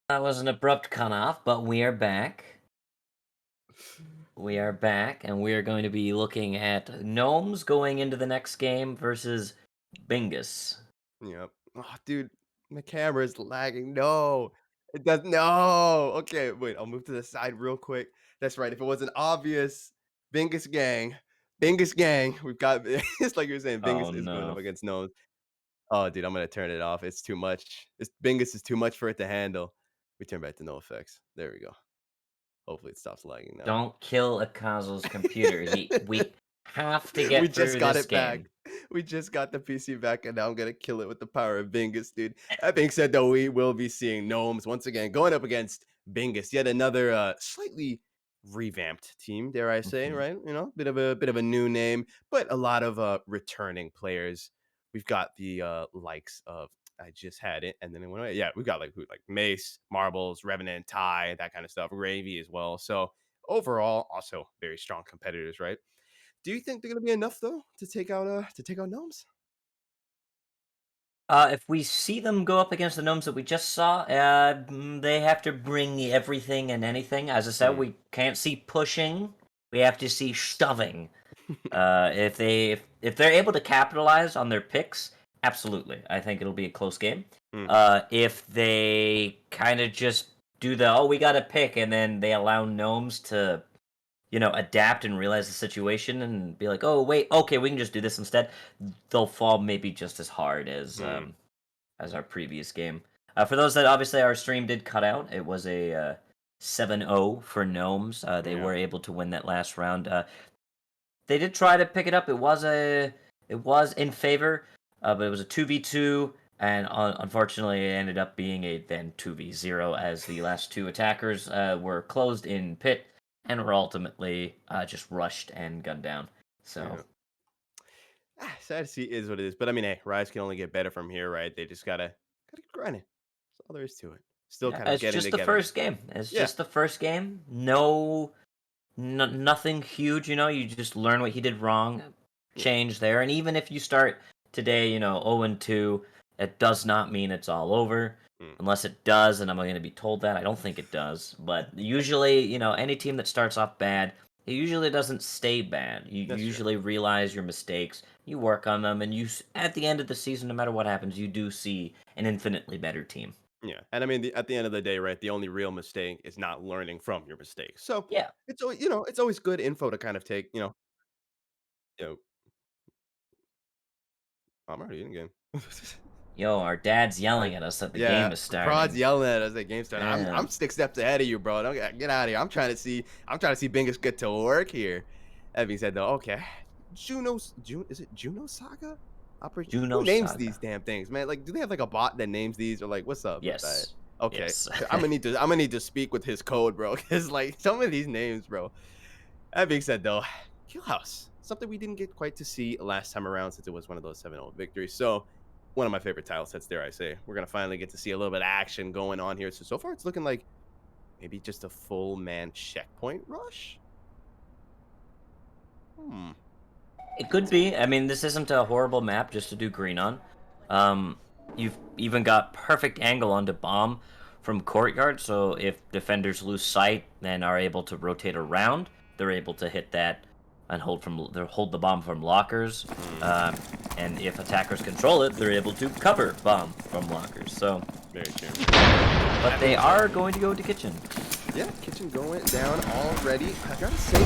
That was an abrupt cutoff, but we are back. We are back, and we are going to be looking at Gnomes going into the next game versus Bingus. Yep. Oh, dude, my camera is lagging. No, it does. No. Okay, wait. I'll move to the side real quick. That's right. If it wasn't obvious, Bingus gang, Bingus gang. We've got. It's like you're saying. Oh Bingus is going up no. against Nose. Oh, dude, I'm gonna turn it off. It's too much. This Bingus is too much for it to handle. We turn back to no effects. There we go. Hopefully, it stops lagging now. Don't kill Akazu's computer. We have to We get just through got this it back. game. We just got the PC back, and now I'm gonna kill it with the power of Bingus, dude. That being said, though, we will be seeing Gnomes once again going up against Bingus, yet another slightly revamped team, dare I say, Mhm. right? You know, bit of a new name, but a lot of returning players. We've got the likes of I just had it, and then it went away. Yeah, we've got like who like Mace, Marbles, Revenant, Ty, that kind of stuff, Gravy as well. So overall, also very strong competitors, right? Do you think they're gonna be enough though to take out Gnomes? If we see them go up against the gnomes that we just saw, they have to bring everything and anything. As I said, Mm. we can't see pushing. We have to see shoving. If they're able to capitalize on their picks, absolutely, I think it'll be a close game. Mm. If they kind of just do the we got to pick, and then they allow gnomes to adapt and realize the situation and be like, oh wait, okay, we can just do this instead. They'll fall maybe just as hard Mm. as our previous game. For those that obviously our stream did cut out, it was a 7-0 for gnomes. They Yeah. were able to win that last round. They did try to pick it up. It was in favor, but it was a 2v2, and unfortunately, it ended up being a then 2v0 as the last two attackers were closed in pit and were ultimately just rushed and gunned down. So Yeah. Sad to see is what it is, but I mean, hey, Rise can only get better from here, right? They just gotta keep grinding. That's all there is to it. Still yeah, kind of it's getting just the together. first game. It's Yeah. just the first game. Nothing huge. You just learn what he did wrong, Yeah. change there, and even if you start today, 0-2, it does not mean it's all over. Mm. Unless it does, and I'm going to be told that. I don't think it does, but usually, any team that starts off bad, it usually doesn't stay bad. You That's true. usually realize your mistakes, you work on them, and at the end of the season, no matter what happens, you do see an infinitely better team. Yeah. And I mean, at the end of the day, right? The only real mistake is not learning from your mistakes. So Yeah. it's always, it's always good info to kind of take. You know, I'm already in game. Yo, our dad's I yelling at us that the yeah, game is Prod's starting. yelling at us at game start. I'm Yeah. 6 steps ahead of you, bro. Don't get out of here. I'm trying to see Bingus get to work here. That being said, though, okay. Is it Juno Saga? Operation Juno Who names these Saga. damn things, man? Like, do they have like a bot that names these or like what's up with that? Yes. Okay. Yes. 'Cause I'm gonna need to speak with his code, bro. Cause like some of these names, bro. That being said, though, Kill House, something we didn't get quite to see last time around since it was one of those 7-0 victories. So, one of my favorite tile sets, dare I say. We're going to finally get to see a little bit of action going on here. So far, it's looking like maybe just a full man checkpoint rush. Hmm. It could be. I mean, this isn't a horrible map just to do green on. Um, you've even got perfect angle onto bomb from courtyard, so if defenders lose sight and are able to rotate around, they're able to hit that and hold the bomb from lockers. Mm, Um, and if attackers control it, they're able to cover bomb from lockers. So, very true. but That they being said, are going to go to kitchen. yeah, kitchen going down already. I gotta say,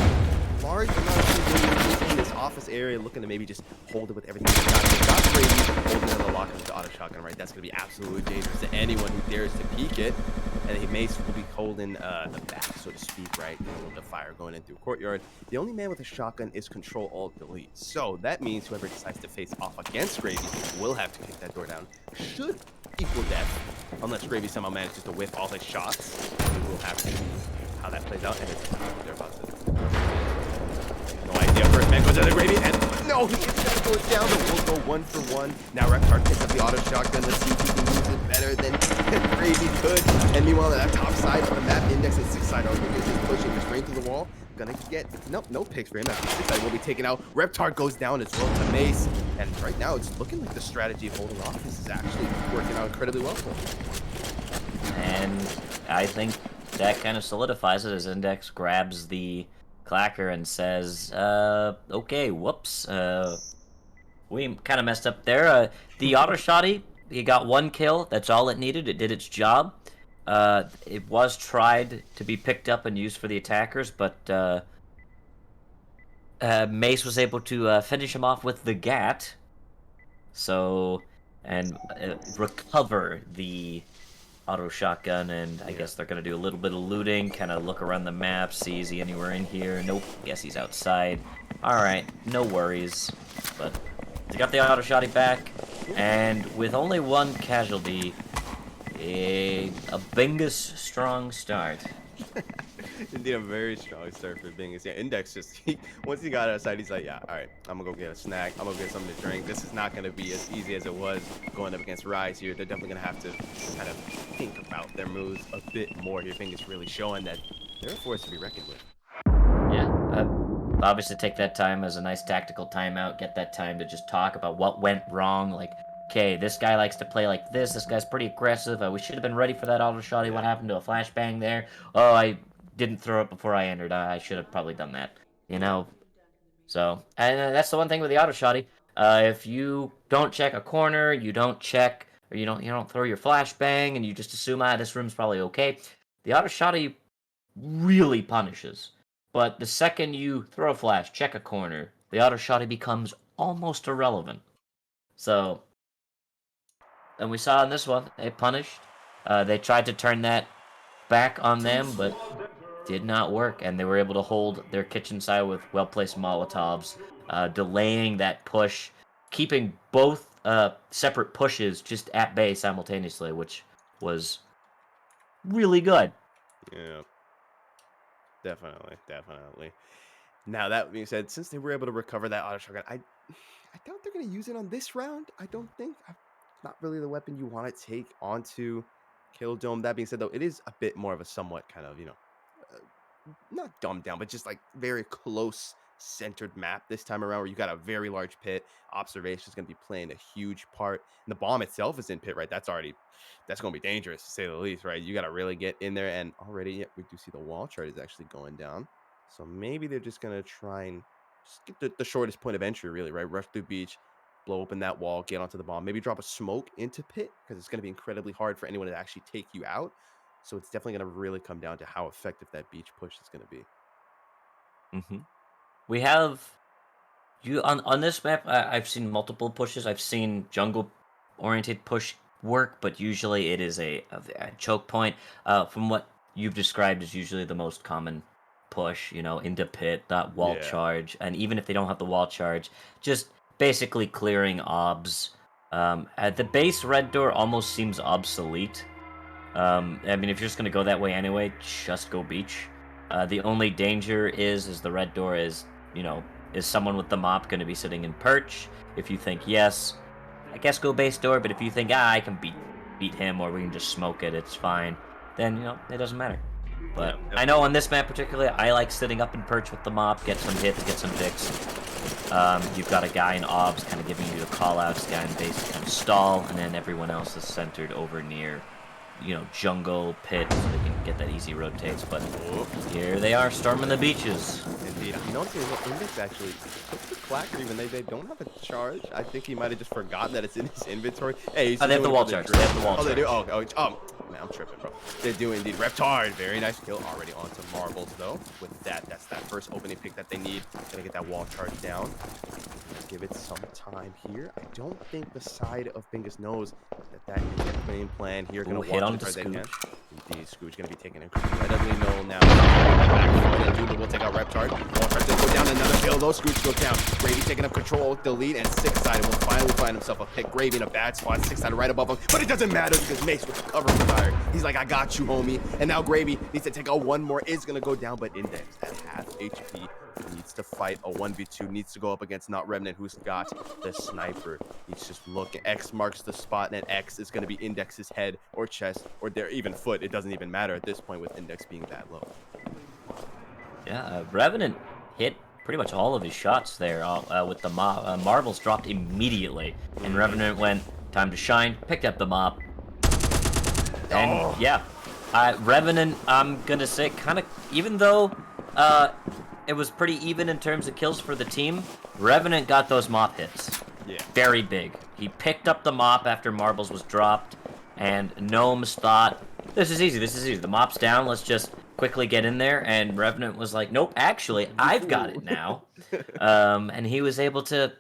large amount of people in this office area looking to maybe just hold it with everything they got. They got Brady holding it on the locker with the auto shotgun, right? That's gonna be absolutely dangerous to anyone who dares to peek it. And he Mace will be holding the back, so to speak, right? With the fire going in through courtyard. The only man with a shotgun is Control Alt Delete. So that means whoever decides to face off against Gravy will have to kick that door down. Should equal death, unless Gravy somehow manages to whiff all his shots. We will have to see how that plays out, and it's they're about to. No idea. First man goes to the Gravy, and no, he instead goes down. But we'll go 1-for-1. Now Reptar picks up the auto shotgun. Let's see if he can use it better than Gravy could. And meanwhile, that top side of the map, index at 6 side, is just pushing straight through the wall. Gonna get nope, no picks for him. After 6 side will be taken out. Reptar goes down as well to Mace, and right now it's looking like the strategy of holding off this is actually working out incredibly well for him. And I think that kind of solidifies it as Index grabs the clacker and says, okay, whoops, we kind of messed up there. The auto shotty, he got 1 kill. That's all it needed. It did its job. It was tried to be picked up and used for the attackers, but Mace was able to finish him off with the GAT. So, and recover the auto shotgun, and I guess they're gonna do a little bit of looting, kind of look around the map, see is he anywhere in here. Nope, guess he's outside. Alright, no worries. But they got the auto shotty back, and with only 1 casualty, a Bingus strong start. Indeed, a very strong start for Bingus. Yeah, Index just once he got outside, he's like, yeah, all right, I'm gonna go get a snack. I'm gonna get something to drink. This is not gonna be as easy as it was going up against Rise here. They're definitely gonna have to kind of think about their moves a bit more here. Bingus really showing that they're a force to be reckoned with. Yeah, obviously take that time as a nice tactical timeout. Get that time to just talk about what went wrong. Like, okay, this guy likes to play like this. This guy's pretty aggressive. We should have been ready for that auto shotty. Yeah. What happened to a flashbang there? Oh, I didn't throw it before I entered. I should have probably done that. You know. So, and that's the one thing with the auto shotty. If you don't check a corner, you don't check, or you don't throw your flashbang, and you just assume, this room's probably okay. The auto shotty really punishes. But the second you throw a flash, check a corner, the auto shotty becomes almost irrelevant. So, and we saw in this one, they punished. They tried to turn that back on them, but did not work, and they were able to hold their kitchen side with well-placed Molotovs, delaying that push, keeping both separate pushes just at bay simultaneously, which was really good. Yeah, definitely. Now that being said, since they were able to recover that auto shotgun, I doubt they're gonna use it on this round. I don't think. Not really the weapon you want to take onto Kill Dome. That being said, though, it is a bit more of a somewhat kind of not dumbed down, but just like very close centered map this time around, where you got a very large pit. Observation is going to be playing a huge part, and the bomb itself is in pit, right? That's going to be dangerous to say the least, right? You got to really get in there, and already we do see the wall chart is actually going down, so maybe they're just going to try and just get the shortest point of entry, really, right? Rush through beach, blow open that wall, get onto the bomb, maybe drop a smoke into pit, because it's going to be incredibly hard for anyone to actually take you out. So it's definitely going to really come down to how effective that beach push is going to be. Mm-hmm. We have you on this map. I've seen multiple pushes. I've seen jungle-oriented push work, but usually it is a choke point. From what you've described, is usually the most common push. Into pit, that wall charge, and even if they don't have the wall charge, just basically clearing obs. At the base, red door almost seems obsolete. I mean, if you're just gonna go that way anyway, just go beach. The only danger is the red door is someone with the mop going to be sitting in perch? If you think yes, I guess go base door. But if you think I can beat him, or we can just smoke it, it's fine. Then it doesn't matter. But I know on this map particularly, I like sitting up in perch with the mop, get some hits, get some picks. You've got a guy in obs kind of giving you the call outs, guy in base kind of stall, and then everyone else is centered over near jungle, pit, so they can get that easy rotates. But here they are storming the beaches. Indeed. I'm noticing that Index actually took the clacker, even they don't have a charge. I think he might have just forgotten that it's in his inventory. Hey, they have the wall charge. They have the wall charge. They do? Oh, man, I'm tripping, bro. They do indeed. Reptard. Very nice kill already onto Marbles, though. With that, that's that first opening pick that they need. Gonna get that wall charge down. Give it some time here. I don't think the side of Bingus knows that is their game plan here. Gonna hit on the Scooch. Indeed, Scooch gonna be taking incredibly no now. Back foot, and will take out Reptard. Wall charge does go down. Another kill, though. Scooch goes down. Gravy taking up control, delete, and six-sided will finally find himself a pick. Gravy in a bad spot, six-sided right above him. But it doesn't matter because Mace with the cover fire. He's like, I got you, homie. And now Gravy needs to take out one more. Is gonna go down, but Index at half HP. Needs to fight a 1v2, needs to go up against Not Remnant, who's got the sniper. He's just looking. X marks the spot, and X is going to be Index's head or chest or their even foot. It doesn't even matter at this point with Index being that low. Yeah, Revenant hit pretty much all of his shots there with the mop. Marbles dropped immediately, and Revenant went, time to shine, picked up the mop. And yeah, Revenant, I'm gonna say, kind of, even though uh, it was pretty even in terms of kills for the team, Revenant got those mop hits. Yeah. Very big. He picked up the mop after Marbles was dropped, and Gnomes thought, this is easy, this is easy. The mop's down, let's just quickly get in there, and Revenant was like, nope, actually, I've got it now. And he was able to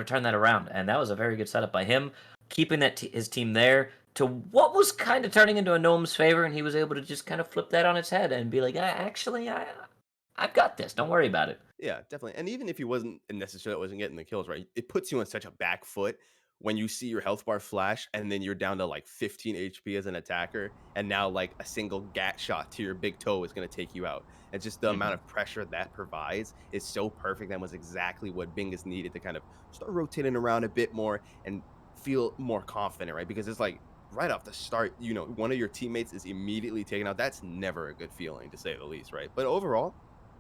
turn that around, and that was a very good setup by him, keeping his team there to what was kind of turning into a Gnome's favor, and he was able to just kind of flip that on its head and be like, I've got this. Don't worry about it. Yeah, definitely. And even if he wasn't necessarily wasn't getting the kills, right? It puts you on such a back foot when you see your health bar flash and then you're down to like 15 HP as an attacker, and now like a single gat shot to your big toe is going to take you out. And just the amount Mhm. of pressure that provides is so perfect. That was exactly what Bingus needed to kind of start rotating around a bit more and feel more confident, right? Because it's like right off the start, one of your teammates is immediately taken out. That's never a good feeling, to say the least, right? But overall,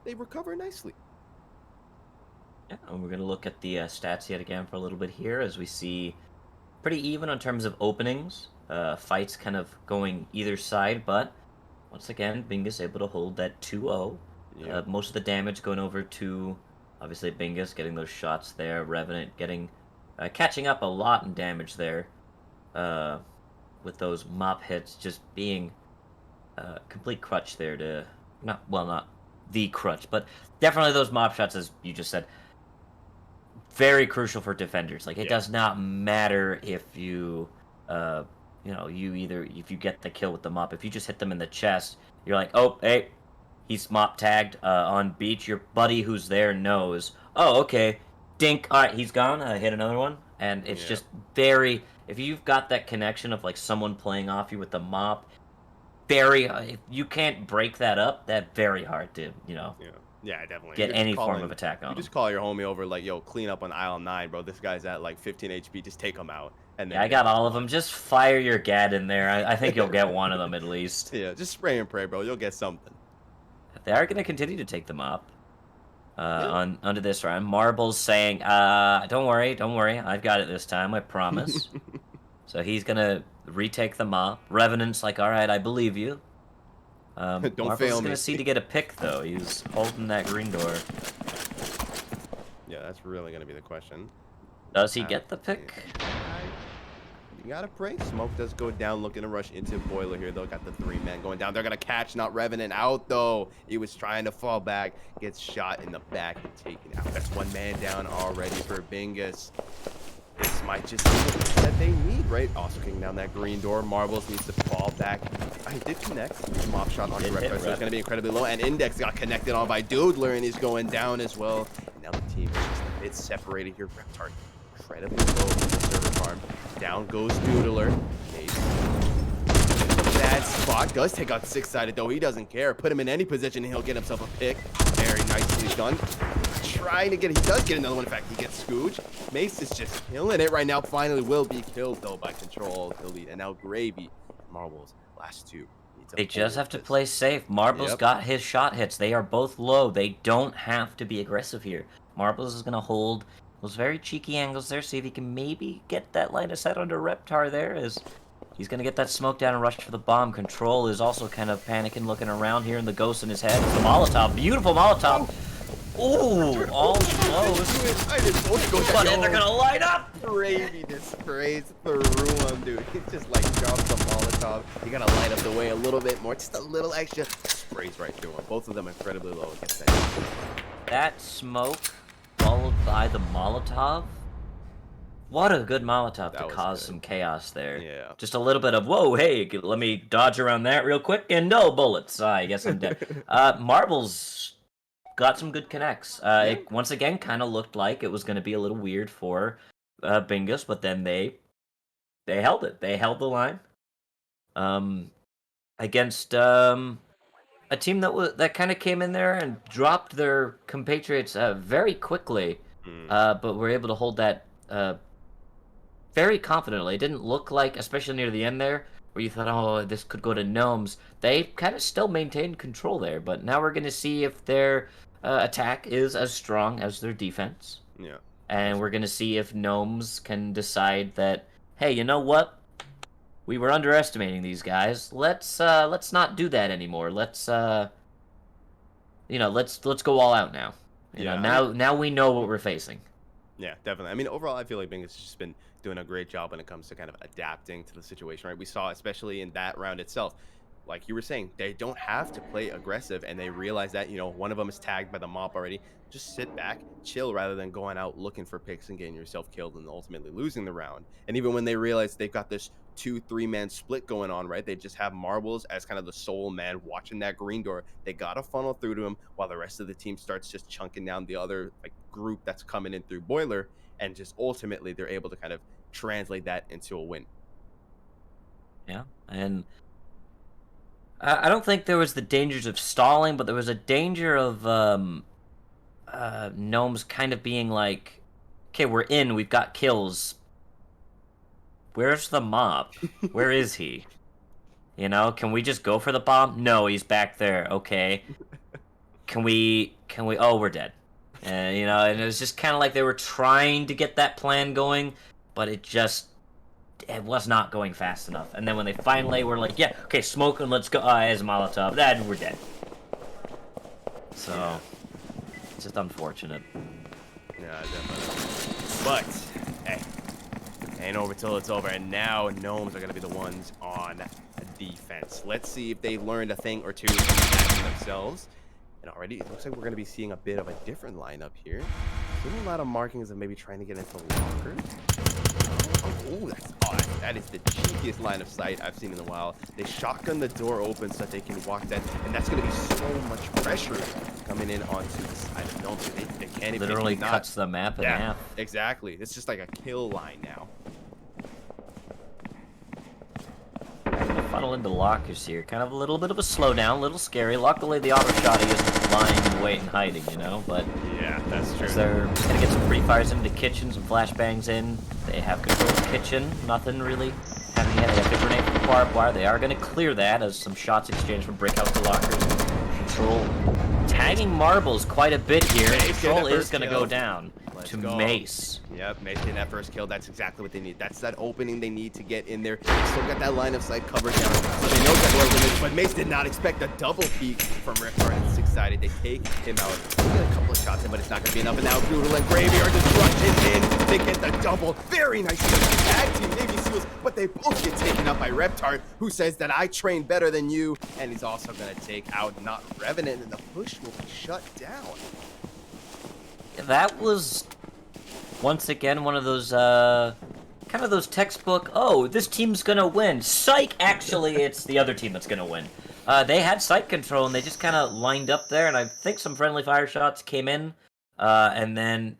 they recover nicely. Yeah, and we're gonna look at the stats yet again for a little bit here, as we see pretty even on terms of openings. Fights kind of going either side, but once again, Bingus able to hold that 2-0. Yeah. Most of the damage going over to, obviously, Bingus getting those shots there. Revenant getting, catching up a lot in damage there, uh, with those mop hits just being complete crutch there to, not the crutch, but definitely those mop shots, as you just said, very crucial for defenders. Like, it Yeah. does not matter if uh, if you get the kill with the mop, if you just hit them in the chest, you're like, oh, hey, he's mop tagged on beach. Your buddy who's there knows, oh, okay, dink, all right, he's gone. Hit another one. And it's Yeah. just very, if you've got that connection of like someone playing off you with the mop, very, if you can't break that up, that very hard to, Yeah. Yeah, definitely. get any form of attack You on them. just call your homie over like, yo, clean up on aisle 9, bro. This guy's at like 15 HP. Just take him out and Yeah, then I get got this all of one. them. Just fire your gat in there. I think you'll get one of them at least. Yeah, just spray and pray, bro. You'll get something. They are going to continue to take them up Yeah. on under this round. Marbles saying, don't worry, I've got it this time, I promise. So he's going to retake them up. Revenant's like, all right, I believe you. Don't Marbles is fail going me. to see to get a pick, though. He's holding that green door. Yeah, that's really going to be the question. Does he get the pick? You gotta pray. Smoke does go down, looking to rush into Boiler here, though. Got the 3 men going down. They're gonna catch, not Revenant out, though. He was trying to fall back, gets shot in the back and taken out. That's 1 man down already for Bingus. This might just be the pick that they need, right? Also kicking down that green door. Marbles needs to fall back. He did connect. Mop shot on the Reptar, so it's gonna be incredibly low. And Index got connected on by Doodler, and he's going down as well. And now the team is just a bit separated here. Reptar incredibly low from the server farm. Down goes Doodler. Bad spot. Does take out 6-sided, though. He doesn't care. Put him in any position, and he'll get himself a pick. Very nicely done. Trying to get... He does get another one. In fact, he gets Scooch. Mace is just killing it right now. Finally will be killed, though, by Control Delete. And now Gravy. Marbles. Last 2. They just have to play safe. Marbles got his shot hits. They are both low. They don't have to be aggressive here. Marbles is going to hold those very cheeky angles there, see if he can maybe get that line of sight under Reptar there, as he's going to get that smoke down and rush for the bomb. Control is also kind of panicking, looking around here, and the ghost in his head. The Molotov, beautiful Molotov. Ooh, all close. But then they're going to light up. Gravy just sprays through him, dude. He just like drops the Molotov. You gotta light up the way a little bit more, just a little extra. Sprays right through him. Both of them incredibly low against that. That smoke followed by the Molotov. What a good Molotov to cause some chaos there. Yeah. Just a little bit of, whoa, hey, let me dodge around that real quick, and no bullets. I guess I'm dead. Marbles got some good connects. It once again kind of looked like it was going to be a little weird for Bingus, but then they held it. They held the line against a team that kind of came in there and dropped their compatriots very quickly, but were able to hold that very confidently. It didn't look like, especially near the end there, where you thought, oh, this could go to Gnomes. They kind of still maintained control there, but now we're going to see if their attack is as strong as their defense. Yeah. And we're going to see if Gnomes can decide that, hey, you know what? we were underestimating these guys. Let's not do that anymore. Let's go all out now. Yeah, I mean, Now we know what we're facing. yeah, definitely. I mean, overall, I feel like Bingus has just been doing a great job when it comes to kind of adapting to the situation, right? We saw, especially in that round itself, like you were saying, they don't have to play aggressive, and they realize that, one of them is tagged by the mop already. Just sit back, chill, rather than going out looking for picks and getting yourself killed and ultimately losing the round. And even when they realize they've got this 2-3 man split going on, right? They just have Marbles as kind of the sole man watching that green door. They got to funnel through to him while the rest of the team starts just chunking down the other like group that's coming in through Boiler, and just ultimately they're able to kind of translate that into a win. Yeah, and I don't think there was the dangers of stalling, but there was a danger of Gnomes kind of being like, okay, we're in, we've got kills. Where's the mob? Where is he? Can we just go for the bomb? No, he's back there. Okay. Can we oh, we're dead. And it was just kind of like they were trying to get that plan going, but it was not going fast enough. And then when they finally were like, yeah, okay, smoke and let's go as a Molotov, then we're dead. So, Yeah. it's just unfortunate. Yeah, definitely. But hey, ain't over till it's over, and now Gnomes are gonna be the ones on defense. Let's see if they learned a thing or two from attacking themselves. And already it looks like we're gonna be seeing a bit of a different lineup here. Seeing a lot of markings of maybe trying to get into lockers. That is the cheekiest line of sight I've seen in a while. They shotgun the door open so that they can walk that, and that's going to be so much pressure coming in onto the side of Gnomes. They can't even Literally cuts the map in half. Exactly. It's just like a kill line now. Funnel into lockers here. Kind of a little bit of a slowdown, a little scary. Luckily, the auto shotty isn't lying in wait and hiding, But yeah, that's true. They're gonna get some free fires into kitchen, some flashbangs in. They have control of the kitchen. Nothing really happening yet. They have the grenade from barbed wire. They are gonna clear that as some shots exchanged from brickhouse to lockers. Control tagging Marbles quite a bit here. Control is gonna go down to Mace. Yep, Mace getting that first kill. That's exactly what they need. That's that opening they need to get in there. They still got that line of sight covered down, so they know that we're limited. But Mace did not expect a double peek from Riptard, and six-sided. They take him out. They get a couple of shots in, but it's not going to be enough. And now Doodle and Gravy are just rushing in. They get the double. Very nice tag team, Navy Seals, but they both get taken up by Reptard, who says that I train better than you. And he's also going to take out Not Revenant, and the push will be shut down. That was once again one of those kind of those textbook, oh, this team's gonna win. Psych! Actually, it's the other team that's gonna win. They had sight control, and they just kind of lined up there, and I think some friendly fire shots came in. And then,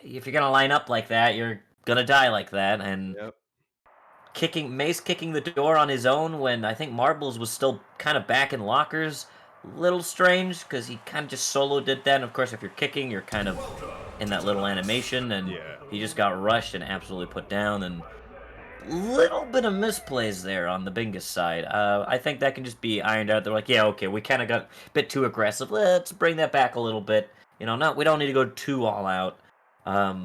if you're gonna line up like that, you're gonna die like that. And Yep. Mace kicking the door on his own when I think Marbles was still kind of back in lockers. Little strange, because he kind of just solo did that. And of course, if you're kicking, you're kind of in that little animation, and he just got rushed and absolutely put down, and little bit of misplays there on the Bingus side. I think that can just be ironed out. They're like, yeah, okay, we kind of got a bit too aggressive. Let's bring that back a little bit. We don't need to go too all out. I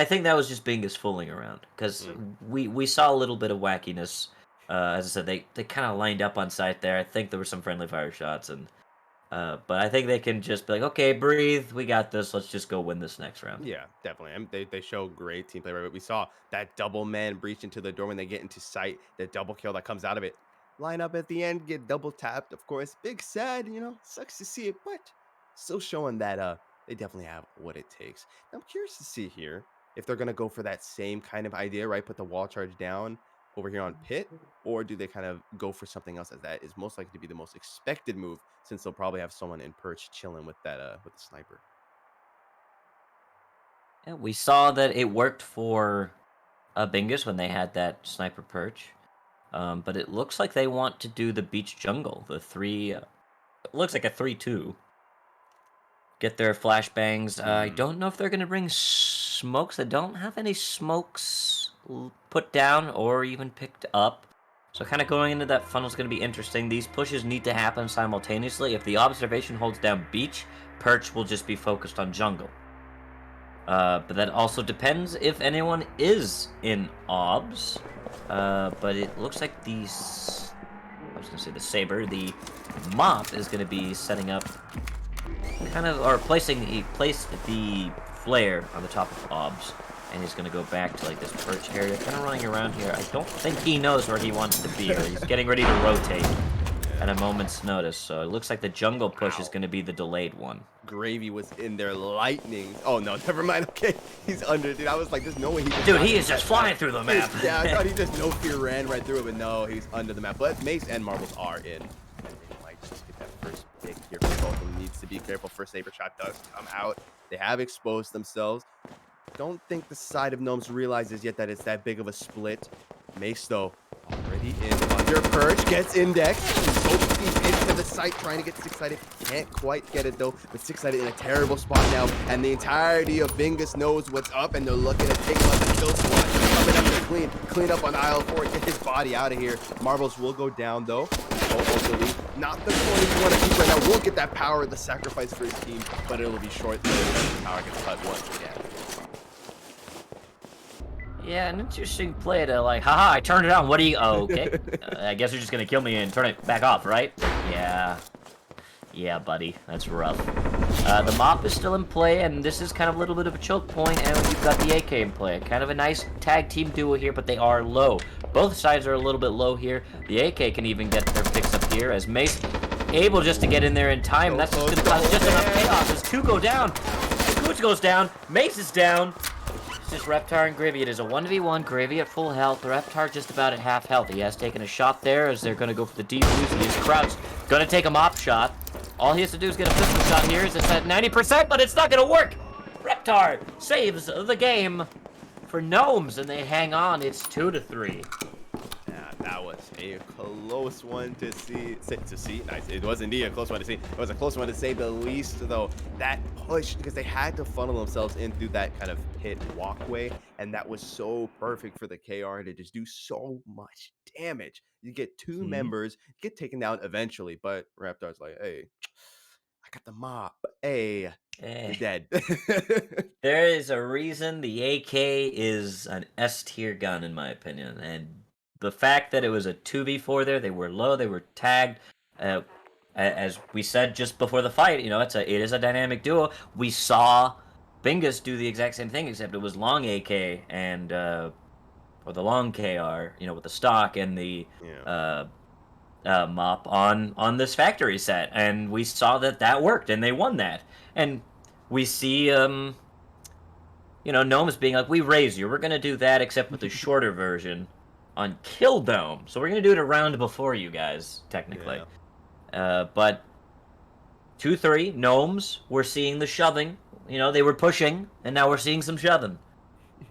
think that was just Bingus fooling around, because we saw a little bit of wackiness. As I said, they kind of lined up on site there. I think there were some friendly fire shots, and but I think they can just be like, okay, breathe, we got this. Let's just go win this next round. Yeah, definitely. They show great team play. Right? We saw that double man breach into the door when they get into sight. The double kill that comes out of it. Line up at the end, get double tapped. Of course, big sad. Sucks to see it, but still showing that they definitely have what it takes. Now, I'm curious to see here if they're gonna go for that same kind of idea, right? Put the wall charge down over here on Pit, or do they kind of go for something else, as that is most likely to be the most expected move, since they'll probably have someone in perch chilling with that with the sniper. Yeah, we saw that it worked for Bingus when they had that sniper perch. But it looks like they want to do the beach jungle, the three. It looks like a 3-2. Get their flashbangs. I don't know if they're gonna bring smokes. I don't have any smokes put down or even picked up. So kind of going into that funnel is going to be interesting. These pushes need to happen simultaneously. If the observation holds down beach, perch will just be focused on jungle. But that also depends if anyone is in OBS. But it looks like I was gonna say the Saber, the Mop is gonna be setting up kind of, or he placed the flare on the top of OBS, and he's gonna go back to like this perch area, kind of running around here. I don't think he knows where he wants to be, or he's getting ready to rotate at a moment's notice. So it looks like the jungle push is gonna be the delayed one. Gravy was in there lightning. Oh no, never mind. Okay, he's under, dude. I was like, there's no way he just Dude, he is just flying through the map. Yeah, I thought he just no fear ran right through it, but no, he's under the map. But Mace and Marbles are in. And they might just get that first pick here for both of them. Needs to be careful. First Saber shot does come out. They have exposed themselves. Don't think the side of Gnomes realizes yet that it's that big of a split. Mace, though, already in under perch, gets indexed. So deep into the site, trying to get Six-Sided. Can't quite get it, though. But Six-Sided in a terrible spot now. And the entirety of Bingus knows what's up, and they're looking to take him on the kill squad. Coming up to clean up on aisle 4, get his body out of here. Marbles will go down, though. Ultimately, not the one you want to keep right now. Will get that power, the sacrifice for his team, but it'll be short. The power gets cut once again. Yeah, an interesting play to like, haha, I turned it on. What do you? Oh, okay. I guess you're just gonna kill me and turn it back off, right? Yeah, buddy, that's rough. The Mop is still in play, and this is kind of a little bit of a choke point, and we've got the AK in play. Kind of a nice tag team duo here, but they are low. Both sides are a little bit low here. The AK can even get their picks up here, as Mace able just to get in there in time. That's just gonna cause just enough chaos as 2 go down. Cooch goes down. Mace is down. It's just Reptar and Gravy. It is a 1v1. Gravy at full health. Reptar just about at half health. He has taken a shot there as they're going to go for the defuse. He is crouched. Going to take a Mop shot. All he has to do is get a pistol shot here. It's at 90%, but it's not going to work. Reptar saves the game for Gnomes, and they hang on. It's 2-3. Yeah, that was a close one to see. Nice. It was indeed a close one to see. It was a close one to say the least, though. That push, because they had to funnel themselves in through that kind of pit walkway, and that was so perfect for the KR to just do so much damage. You get 2 members, get taken down eventually, but Raptor's like, hey, I got the Mop. Hey, you're dead. There is a reason the AK is an S tier gun, in my opinion, and the fact that it was a 2v4 there, they were low, they were tagged. As we said just before the fight, you know, it is a dynamic duo. We saw Bingus do the exact same thing, except it was long AK and or the long KR, you know, with the stock and the Mop on this factory set, and we saw that worked, and they won that. And we see you know, Gnomes being like, we raise you, we're gonna do that except with the shorter version on Kill Dome. So we're going to do it a round before you guys, technically. Yeah. But 2-3, Gnomes, we're seeing the shoving. You know, they were pushing, and now we're seeing some shoving.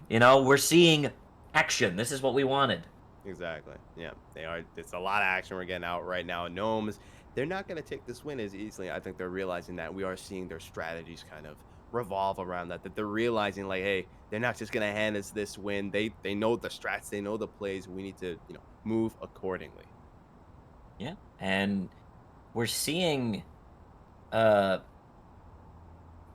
You know, we're seeing action. This is what we wanted. Exactly. Yeah, they are. It's a lot of action we're getting out right now. Gnomes, they're not going to take this win as easily. I think they're realizing that we are seeing their strategies kind of revolve around that they're realizing, like, hey, they're not just gonna hand us this win. They know the strats, they know the plays. We need to, you know, move accordingly. Yeah, and we're seeing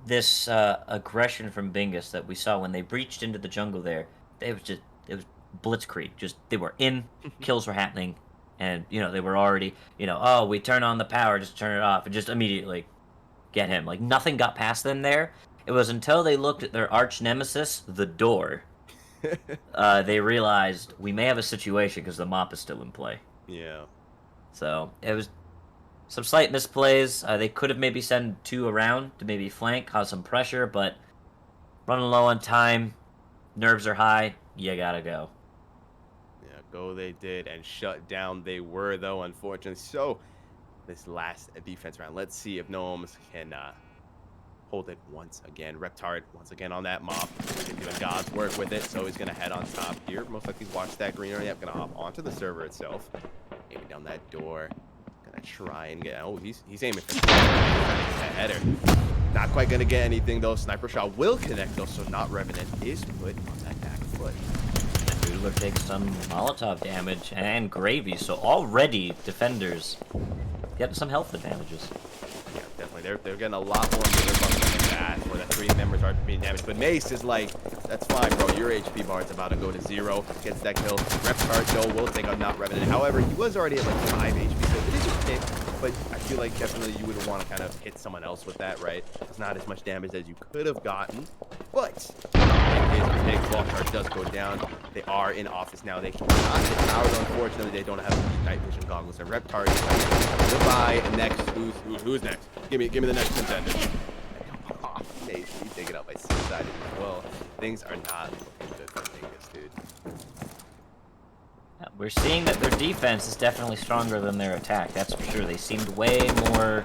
this aggression from Bingus that we saw when they breached into the jungle there. It was blitzkrieg. Just they were in, kills were happening, and you know, they were already, you know, oh, we turn on the power, just turn it off, and just immediately get him. Like, nothing got past them there. It was until they looked at their arch nemesis, the door, they realized we may have a situation because the Mop is still in play. Yeah. So it was some slight misplays. They could have maybe sent 2 around to maybe flank, cause some pressure, but running low on time, nerves are high, you gotta go. Yeah, go they did, and shut down they were, though, unfortunately. So this last defense round, let's see if Gnomes can hold it once again. Reptard once again on that Mop, doing God's work with it, so he's gonna head on top here. Most likely watch that green area. Gonna hop onto the server itself, aiming down that door. Gonna try and get, oh, he's aiming for a header. Not quite gonna get anything though. Sniper shot will connect though, so not Revenant is put on that back foot. Doodler takes some Molotov damage and Gravy, so already defenders getting some health advantages. Yeah, definitely. They're getting a lot more than that for that 3 members are being damaged. But Mace is like, that's fine, bro. Your HP bar is about to go to 0. Gets that kill. Reptard, though, will take on not Revenant. However, he was already at like 5 HP, so it is a pick. But I feel like definitely you would want to kind of hit someone else with that, right? It's not as much damage as you could have gotten. But it is a pick. Volcharge does go down. They are in office now. They cannot hit towers. Unfortunately, they don't have the night vision goggles. So Reptard is like, goodbye. Next, who's next? Give me the next contender. Oh, Nate, you take it out by suicide as well. Things are not looking good for Bingus, dude. We're seeing that their defense is definitely stronger than their attack. That's for sure. They seemed way more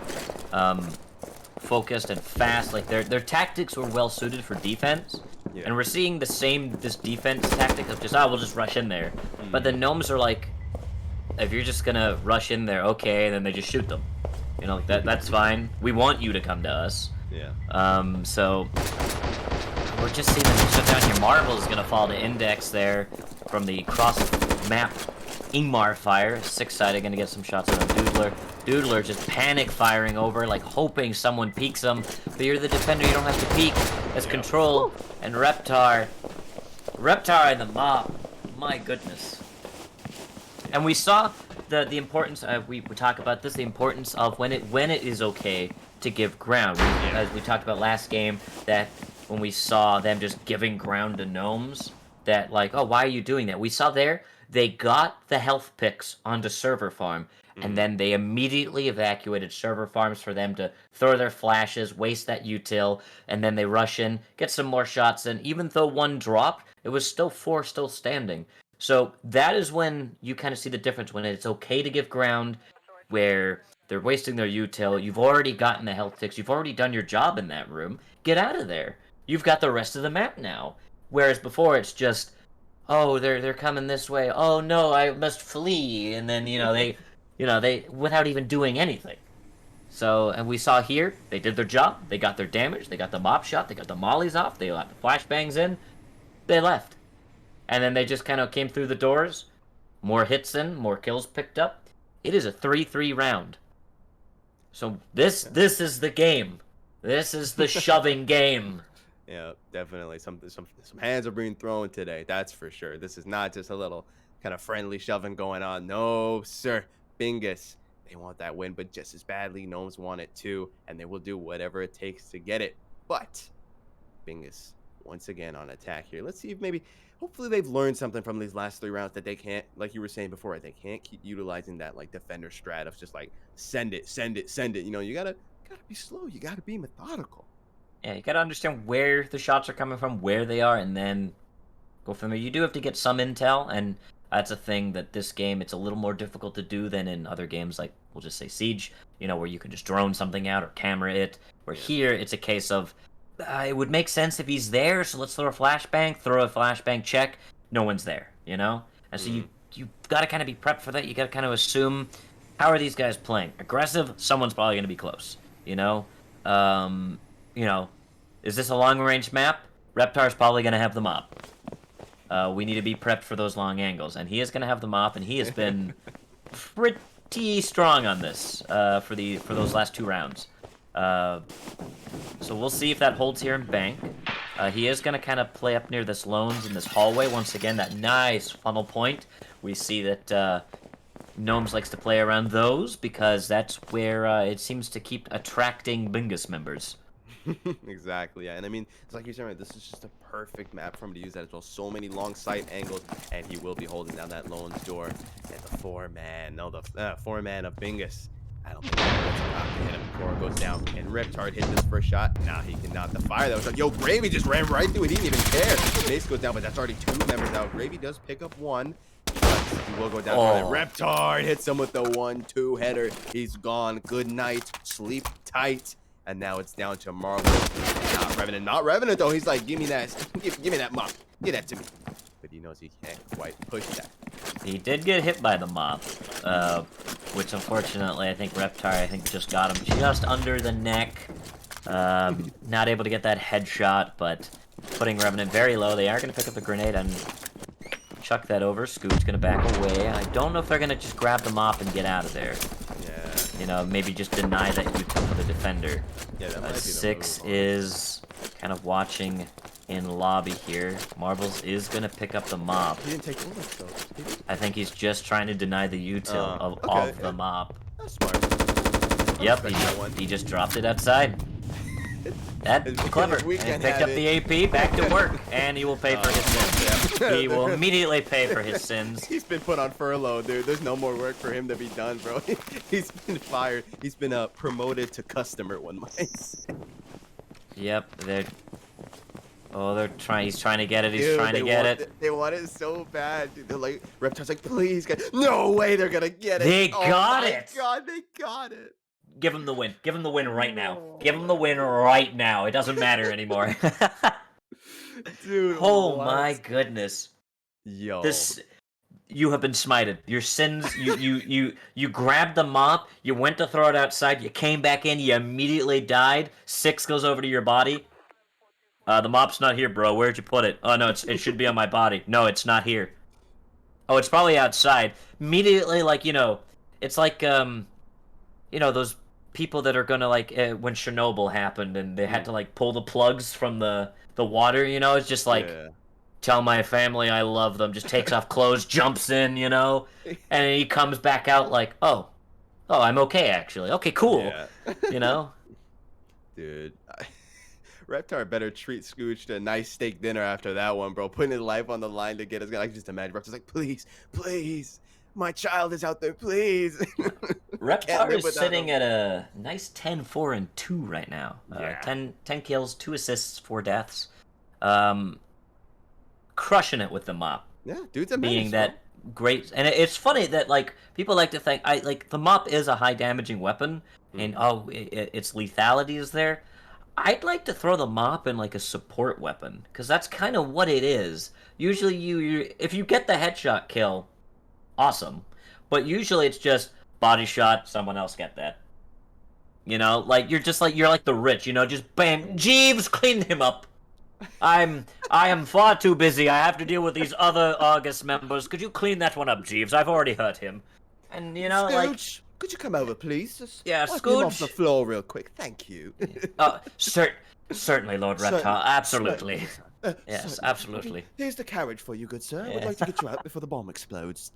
focused and fast. Like their tactics were well suited for defense. Yeah. And we're seeing this defense tactic of just we'll just rush in there. But the Gnomes are like, if you're just gonna rush in there, okay, and then they just shoot them. You know, that's fine. We want you to come to us. Yeah. So we're just seeing them shut down here. Marvel is gonna fall to Index there from the cross-map Ingmar fire. 6-sided, gonna get some shots on Doodler. Doodler just panic firing over, like hoping someone peeks him. But you're the defender, you don't have to peek. That's Control and Reptar. Reptar and the mob. My goodness. And we saw the importance. We talk about this. The importance of when it is okay to give ground. As we talked about last game, that when we saw them just giving ground to Gnomes, that like, oh, why are you doing that? We saw there they got the health picks onto server farm, and then they immediately evacuated server farms for them to throw their flashes, waste that util, and then they rush in, get some more shots in. Even though one dropped, it was still 4 still standing. So that is when you kind of see the difference, when it's okay to give ground, where they're wasting their util. You've already gotten the health picks. You've already done your job in that room. Get out of there. You've got the rest of the map now. Whereas before it's just, oh, they're coming this way. Oh no, I must flee. And then they without even doing anything. So, and we saw here, they did their job. They got their damage. They got the mop shot. They got the mollies off. They got the flashbangs in. They left. And then they just kind of came through the doors. More hits in, more kills picked up. It is a 3-3 round. So this is the game. This is the shoving game. Yeah, definitely. Some hands are being thrown today. That's for sure. This is not just a little kind of friendly shoving going on. No, sir. Bingus, they want that win, but just as badly, Gnomes want it too, and they will do whatever it takes to get it. But Bingus, once again on attack here. Let's see if maybe, hopefully they've learned something from these last 3 rounds that they can't, like you were saying before, they can't keep utilizing that like defender strat of just like send it. You know, you gotta be slow. You gotta be methodical. Yeah, you gotta understand where the shots are coming from, where they are, and then go from there. You do have to get some intel, and that's a thing that this game, it's a little more difficult to do than in other games like, we'll just say Siege, you know, where you can just drone something out or camera it. Where here, it's a case of, it would make sense if he's there, so let's throw a flashbang check, no one's there, you know? And so you gotta kind of be prepped for that. You gotta kind of assume, how are these guys playing? Aggressive? Someone's probably gonna be close, you know? You know, is this a long-range map? Reptar's probably going to have the mop. We need to be prepped for those long angles. And he is going to have the mop, and he has been pretty strong on this for those last 2 rounds. So we'll see if that holds here in Bank. He is going to kind of play up near this Loans in this hallway. Once again, that nice funnel point. We see that Gnomes likes to play around those because that's where it seems to keep attracting Bingus members. Exactly, yeah. And I mean, it's like you're saying, this is just a perfect map for him to use that as well. So many long sight angles, and he will be holding down that Lone's door. And the 4-man of Bingus. I don't think that's enough to hit him before it goes down. And Reptard hit this first shot. Nah, he cannot. The fire that was like, yo, Gravy just ran right through it. He didn't even care. Mace goes down, but that's already 2 members out. Gravy does pick up 1. But he will go down. Reptard hits him with the 1-2 header. He's gone. Good night. Sleep tight. And now it's down to Marvel. Not Revenant though. He's like, give me that. Give me that mop. Give that to me. But he knows he can't quite push that. He did get hit by the mop, which unfortunately I think Reptar just got him just under the neck. Not able to get that headshot, but putting Revenant very low. They are going to pick up the grenade and chuck that over. Scoot's going to back away. I don't know if they're going to just grab the mop and get out of there. You know, maybe just deny that you took the defender. Yeah, that might be the 6 is kind of watching in lobby here. Marbles is going to pick up the mop. He didn't take bullets, though. I think he's just trying to deny the util of the mop. That's smart. Yep, he just dropped it outside. That's clever. And he picked up the AP, back to work, and he will pay for his sins. He will immediately pay for his sins. He's been put on furlough, dude. There's no more work for him to be done, bro. He's been fired. He's been promoted to customer, one might say. Yep, they're trying. He's trying to get it. He's trying to get it. They want it so bad, dude. They're like, Reptar's like, please, get. No way, they're gonna get it. They got it. God, they got it. Give him the win. Give him the win right now. Give him the win right now. It doesn't matter anymore. Dude. Oh my goodness. Yo. You have been smited. Your sins. You grabbed the mop. You went to throw it outside. You came back in. You immediately died. 6 goes over to your body. The mop's not here, bro. Where'd you put it? Oh no, it should be on my body. No, it's not here. Oh, it's probably outside. Immediately, like it's like those people that are gonna like when Chernobyl happened and they had to like pull the plugs from the water. It's just like. Yeah. Tell my family I love them. Just takes off clothes, jumps in, and he comes back out like, oh, I'm okay actually. Okay, cool. Yeah. Dude, Reptar better treat Scooch to a nice steak dinner after that one, bro. Putting his life on the line to get his guy. I can just imagine Reptar's like, please, my child is out there, please. Reptar is sitting at a nice 10-4-2 right now. 10 kills, 2 assists, 4 deaths. Crushing it with the mop. Yeah, dude's amazing. Being that great, and it's funny that like people like to think the mop is a high damaging weapon, and its lethality is there. I'd like to throw the mop in like a support weapon because that's kind of what it is. Usually, you if you get the headshot kill, awesome, but usually it's just body shot. Someone else get that. Like you're like the rich. Just bam, Jeeves cleaned him up. I am far too busy. I have to deal with these other August members. Could you clean that one up, Jeeves? I've already hurt him. And Scooch, could you come over, please? Just Scooch. Him off the floor real quick. Thank you. Certainly, Lord Reptar. Absolutely. Yes, absolutely. Here's the carriage for you, good sir. I would like to get you out before the bomb explodes.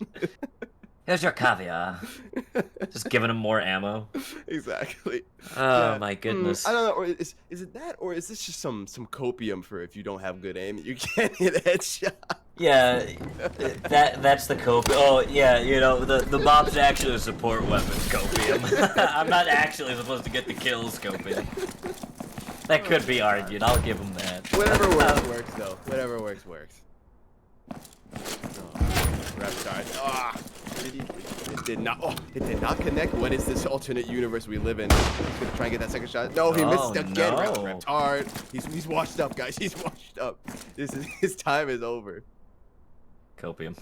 Here's your caviar. Just giving him more ammo. Exactly. Oh my goodness. I don't know. Or is it that, or is this just some copium for if you don't have good aim, you can't hit a headshot? Yeah, that's the copium. Oh yeah, the mob's actually a support weapon. Copium. I'm not actually supposed to get the kills. Copium. That could be argued. I'll give him that. Whatever works though. Whatever works. Reptar. It did not connect. What is this alternate universe we live in? He's gonna try and get that second shot. No, he missed again. No. Reptar. He's washed up, guys. He's washed up. His time is over. Copium.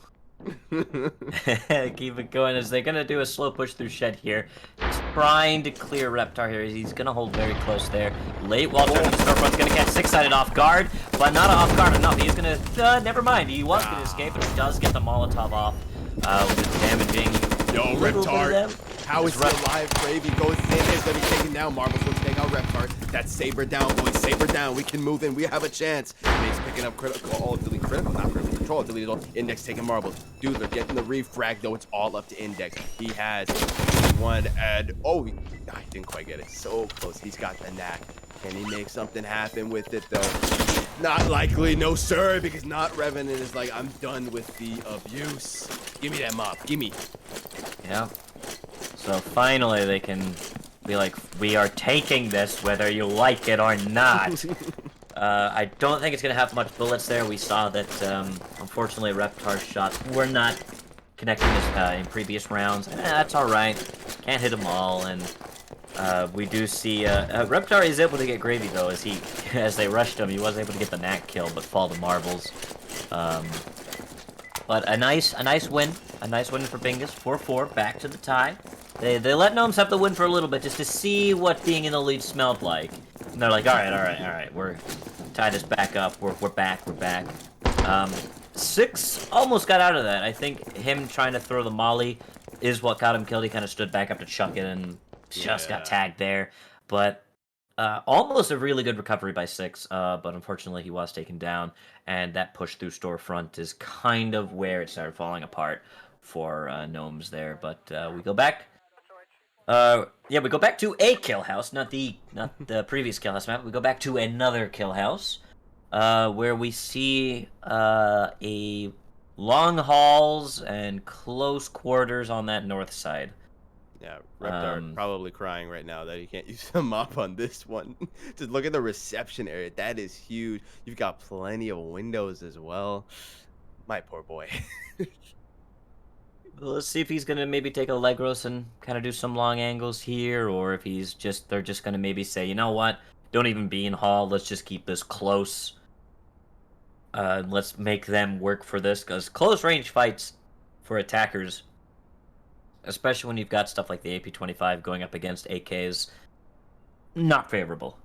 Keep it going as they're gonna do a slow push through shed here. He's trying to clear Reptar here. He's gonna hold very close there. Late wall turn. Storefront's gonna catch 6-sided off guard, but not off guard enough. He's gonna never mind. He was gonna escape, but he does get the Molotov off. With damaging. Yo, Reptar. How is he alive? Brave. He goes in. He's gonna be taken down. Marbles will take out Reptar. That's Saber down, boys. Saber down. We can move in. We have a chance. He's picking up critical. Oh, delete critical. Not critical control. Deleted all. Index taking Marbles. Dude, they're getting the refrag, though. It's all up to Index. He has one and he didn't quite get it. So close. He's got the knack. Can he make something happen with it, though? Not likely, no sir, because not Revenant is like, I'm done with the abuse. Give me that mop, gimme. Yeah. So finally they can be like, we are taking this whether you like it or not. I don't think it's going to have much bullets there. We saw that, unfortunately, Reptar's shots were not connecting this, in previous rounds. That's alright. Can't hit them all, and we do see Reptar is able to get gravy though, as they rushed him. He was able to get the knack kill, but fall to marbles. But a nice win for Bingus. 4-4, back to the tie. They let Gnomes have the win for a little bit just to see what being in the lead smelled like. And they're like, all right, we're tie this back up. We're back. 6 almost got out of that. I think him trying to throw the molly is what got him killed. He kind of stood back up to chuck it and just got tagged there. But Almost a really good recovery by 6, but unfortunately he was taken down, and that push through storefront is kind of where it started falling apart for Gnomes there. But we go back. Yeah, we go back to a kill house, not the previous kill house map. We go back to another kill house, where we see a long halls and close quarters on that north side. Yeah, Reptar probably crying right now that he can't use the mop on this one. Just look at the reception area. That is huge. You've got plenty of windows as well. My poor boy. Well, let's see if he's gonna maybe take a Legros and kind of do some long angles here, or if they're just gonna maybe say, you know what, don't even be in hall. Let's just keep this close. Let's make them work for this, because close range fights for attackers, especially when you've got stuff like the AP-25 going up against AKs, not favorable.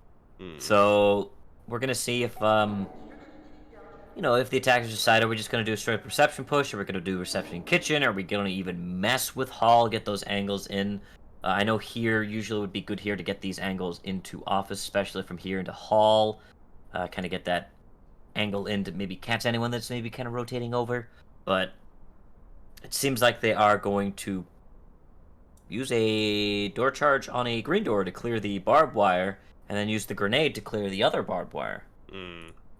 So we're gonna see if if the attackers decide, are we just going to do a straight reception push, or we're going to do reception kitchen, are we going to even mess with hall, get those angles in? I know here usually would be good here to get these angles into office, especially from here into hall. Kind of get that angle in to maybe catch anyone that's maybe kind of rotating over. But it seems like they are going to use a door charge on a green door to clear the barbed wire, and then use the grenade to clear the other barbed wire.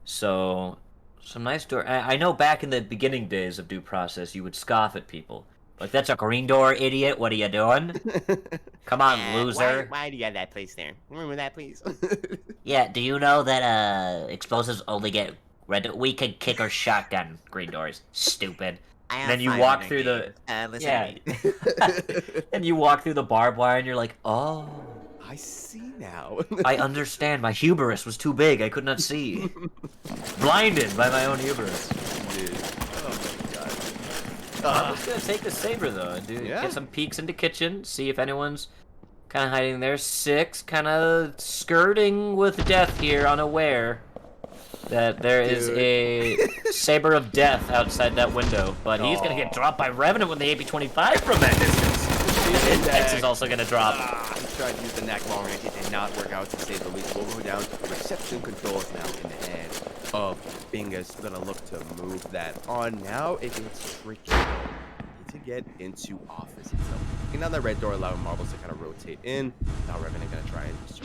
So some nice door. I know back in the beginning days of due process, you would scoff at people. Like, that's a green door, idiot. What are you doing? Come on, loser. Why do you have that place there? Remember that, please? Yeah, do you know that explosives only get red? We could kick or shotgun green doors. Stupid. And then you walk through the... and you walk through the barbed wire and you're like, oh... I see now. I understand. My hubris was too big. I could not see. Blinded by my own hubris. Dude. Oh my god. I'm just gonna take the saber though, dude. Yeah. Get some peeks into kitchen, see if anyone's kind of hiding there. 6, kind of skirting with death here, unaware that there is a saber of death outside that window. But he's gonna get dropped by Revenant with the AP-25 from that distance. X is also gonna drop. He tried to use the neck long range. It did not work out, to say the least. We'll go down. The reception control is now in the hands of Bingus. Gonna look to move that on. Now it gets tricky to get into office itself. Taking down that red door, allowing marbles to kind of rotate in. Now Revenant gonna try and just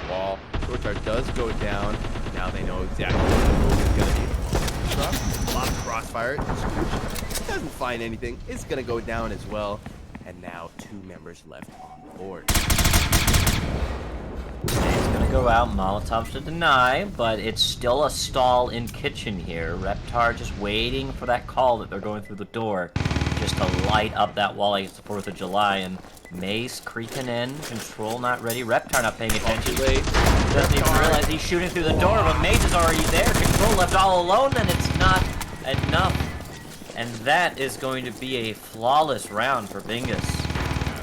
wall. Torchard does go down. Now they know exactly what the move is gonna be. A lot of crossfire. Doesn't find anything. It's gonna go down as well. And now 2 members left on the board. It's gonna go out. Molotov to deny, but it's still a stall in kitchen here. Reptar just waiting for that call that they're going through the door, just to light up that wall against the 4th of July. And Mace creeping in. Control not ready. Reptar not paying attention. Doesn't even realize he's shooting through the door, but Mace is already there. Control left all alone, and it's not enough. And that is going to be a flawless round for Bingus.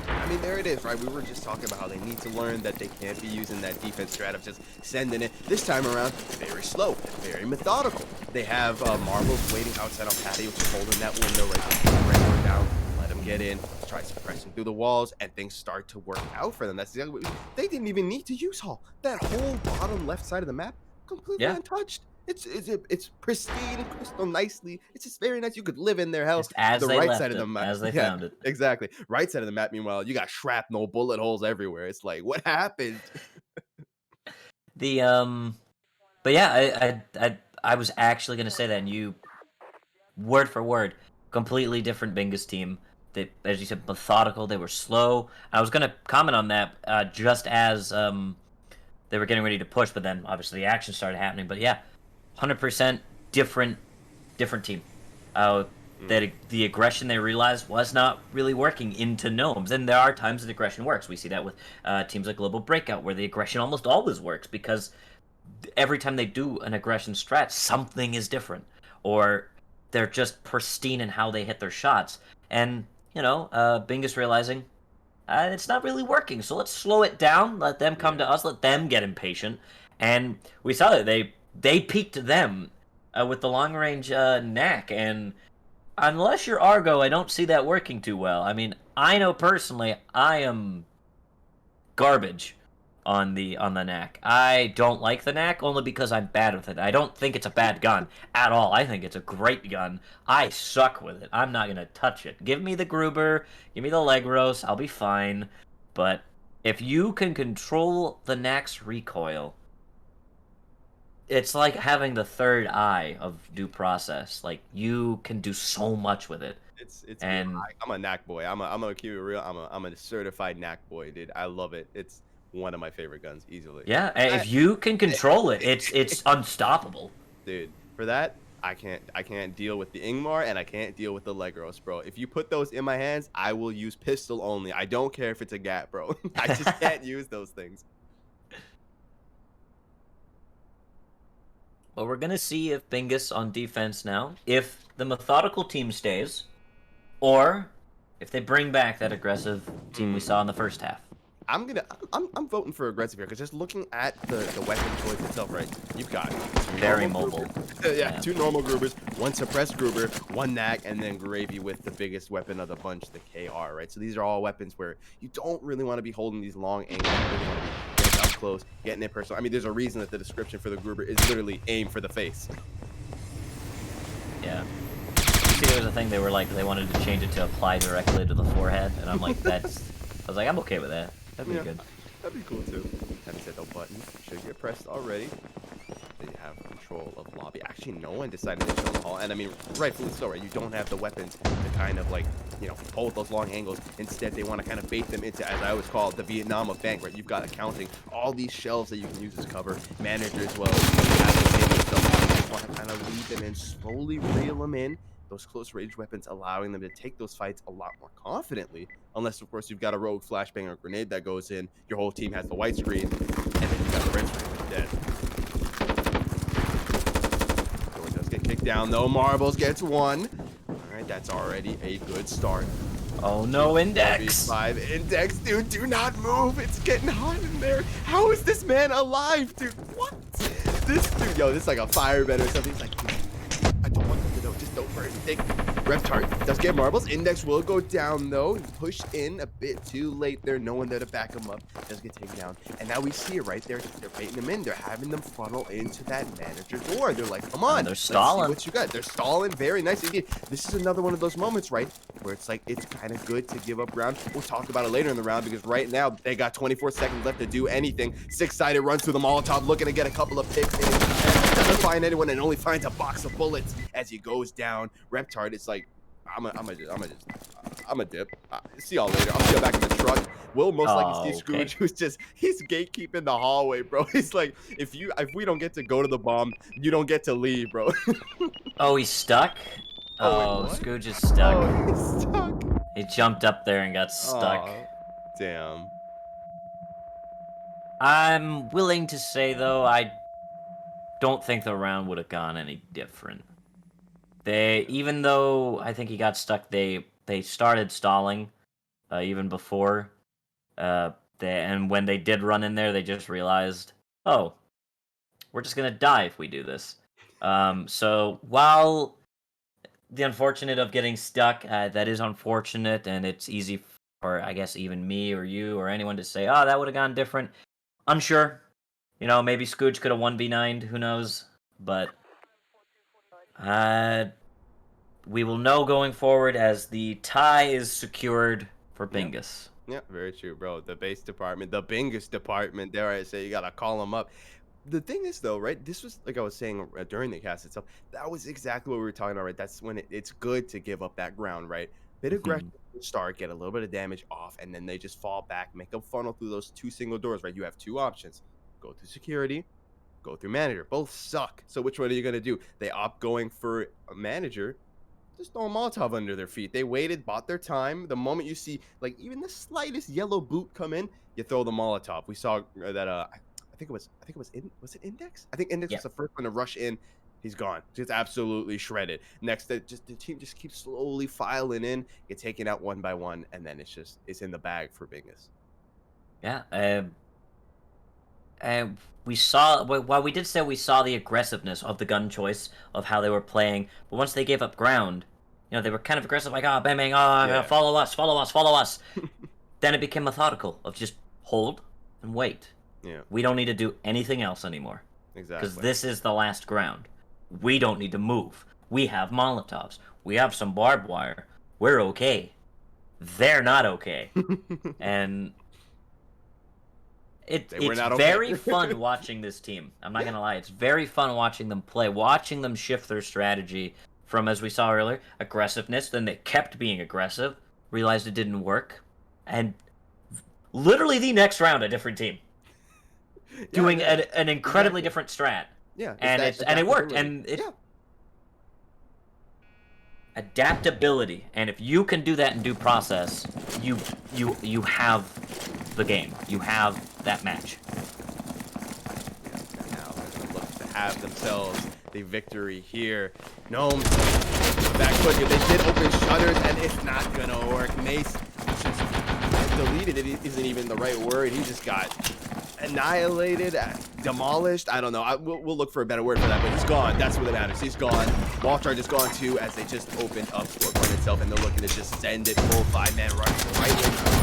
I mean, there it is, right? We were just talking about how they need to learn that they can't be using that defense strat of just sending it. This time around, very slow, very methodical. They have marbles waiting outside on patio, just holding that window right there, down. Let them get in, try suppressing through the walls, and things start to work out for them. That's exactly what they didn't even need to use Hall. That whole bottom left side of the map, completely untouched. It's pristine, crystal nicely. It's just very nice. You could live in their house. As the they right left side it, of the map, as they found it. Exactly. Right side of the map. Meanwhile, you got shrapnel, bullet holes everywhere. It's like, what happened? But yeah, I was actually gonna say that, and you, word for word, completely different Bingus team. They, as you said, methodical. They were slow. I was gonna comment on that just as they were getting ready to push, but then obviously the action started happening. But yeah. 100% different team. That the aggression they realized was not really working into Gnomes, and there are times that aggression works. We see that with teams like Global Breakout, where the aggression almost always works because every time they do an aggression strat, something is different, or they're just pristine in how they hit their shots. And Bingus realizing it's not really working, so let's slow it down. Let them come to us. Let them get impatient, and we saw that they peaked them with the long-range knack, and unless you're Argo, I don't see that working too well. I mean, I know personally I am garbage on the knack. I don't like the knack only because I'm bad with it. I don't think it's a bad gun at all. I think it's a great gun. I suck with it. I'm not gonna touch it. Give me the Gruber, give me the Legros, I'll be fine. But if you can control the knack's recoil, it's like having the third eye of due process. Like you can do so much with it. It's real. And I'm a knack boy. I'm gonna keep it real. I'm a certified knack boy, dude. I love it. It's one of my favorite guns, easily. yeah, if you can control it, it's unstoppable. Dude, for that, I can't deal with the Ingmar and I can't deal with the Legros, bro. If you put those in my hands, I will use pistol only. I don't care if it's a gat, bro. I just can't use those things. Well, we're gonna see if Bingus on defense now, if the methodical team stays, or if they bring back that aggressive team we saw in the first half. I'm voting for aggressive here because just looking at the weapon choice itself, right? You've got Very mobile. yeah, 2 normal Grubers, 1 suppressed Gruber, 1 knack, and then Gravy with the biggest weapon of the bunch, the KR, right? So these are all weapons where you don't really want to be holding these long angles. You really want to be getting up close, getting it personal. I mean, there's a reason that the description for the Gruber is literally aim for the face. Yeah. You see, there was a thing they wanted to change it to apply directly to the forehead, and I'm like, I was like, I'm okay with that. That'd be good. That'd be cool too. Having said, the button should get pressed already. They have control of lobby. Actually, no one decided to show the hall, and I mean, rightfully so, right? You don't have the weapons to kind of like, you know, hold those long angles. Instead, they want to kind of bait them into, as I always call it, the Vietnam of Bank, right? You've got accounting, all these shelves that you can use as cover, manager as well. You just want to kind of lead them in, slowly reel them in. Those close range weapons allowing them to take those fights a lot more confidently, unless of course you've got a rogue flashbang or grenade that goes in, your whole team has the white screen, and then you've got the red screen dead. So it does get kicked down though. Marbles gets 1. Alright, that's already a good start. Oh no, Index! 5 Index, dude, do not move. It's getting hot in there. How is this man alive, dude? What? This dude, yo, this is like a firebed or something. He's like, dude, I don't want them to know. Just don't burn anything. Reptard does get marbles. Index will go down though. He pushed in a bit too late there. No one there to back him up. Does get taken down. And now we see it right there. They're baiting him in. They're having them funnel into that manager door. They're like, come on. They're stalling. Let's see what you got. They're stalling very nice indeed. This is another one of those moments, right, where it's like it's kind of good to give up ground. We'll talk about it later in the round because right now they got 24 seconds left to do anything. 6-sided runs through the Molotov, looking to get a couple of picks in. Doesn't find anyone and only finds a box of bullets as he goes down. Reptard, it's like, I'm a dip. See y'all later. I'll see you back in the truck. We'll most likely see Scrooge, who's he's gatekeeping the hallway, bro. He's like, if we don't get to go to the bomb, you don't get to leave, bro. Oh, he's stuck? Oh, Scrooge is stuck. Oh, he's stuck. He jumped up there and got stuck. Oh, damn. I'm willing to say, though, I don't think the round would have gone any different. Even though I think he got stuck, they started stalling even before. And when they did run in there, they just realized, oh, we're just gonna die if we do this. So while the unfortunate of getting stuck, that is unfortunate, and it's easy for, I guess, even me or you or anyone to say, oh, that would have gone different. Unsure. You know, maybe Scooch could have 1v9'd, who knows? But we will know going forward as the tie is secured for Bingus. Yeah, very true, bro. The base department, the Bingus department, dare I say, you gotta call them up. The thing is, though, right, this was, like I was saying during the cast itself, that was exactly what we were talking about, right? That's when it's good to give up that ground, right? Bit aggressive to start, get a little bit of damage off, and then they just fall back, make a funnel through those 2 single doors, right? You have 2 options. Go through security, go through manager. Both suck. So which one are you going to do? They opt going for a manager. Just throw a Molotov under their feet. They waited, bought their time. The moment you see, like, even the slightest yellow boot come in, you throw the Molotov. We saw that, I think it was Index? I think Index was the first one to rush in. He's gone. Just absolutely shredded. Next, the team just keeps slowly filing in, get taken out one by one, and then it's in the bag for Bingus. Yeah, we saw, while we did say we saw the aggressiveness of the gun choice of how they were playing, but once they gave up ground, you know, they were kind of aggressive, like, bang, bang, follow us. Then it became methodical of just hold and wait. Yeah. We don't need to do anything else anymore. Exactly. Because this is the last ground. We don't need to move. We have Molotovs. We have some barbed wire. We're okay. They're not okay. And it's okay. very fun watching this team. I'm not gonna lie. It's very fun watching them play, watching them shift their strategy from, as we saw earlier, aggressiveness. Then they kept being aggressive, realized it didn't work, and literally the next round, a different team doing an incredibly different strat. Yeah, and it worked. And adaptability. And if you can do that in due process, you have the game. You have that match. Yeah, now they look to have themselves the victory here. Gnomes back quicker. They did open shutters, and it's not gonna work. Mace deleted it isn't even the right word. He just got annihilated, demolished. I don't know. We'll look for a better word for that, but he's gone. That's what matters. He's gone. Wall charge is gone too, as they just opened up Storefront itself, and they're looking to just send it full 5-man rush right in.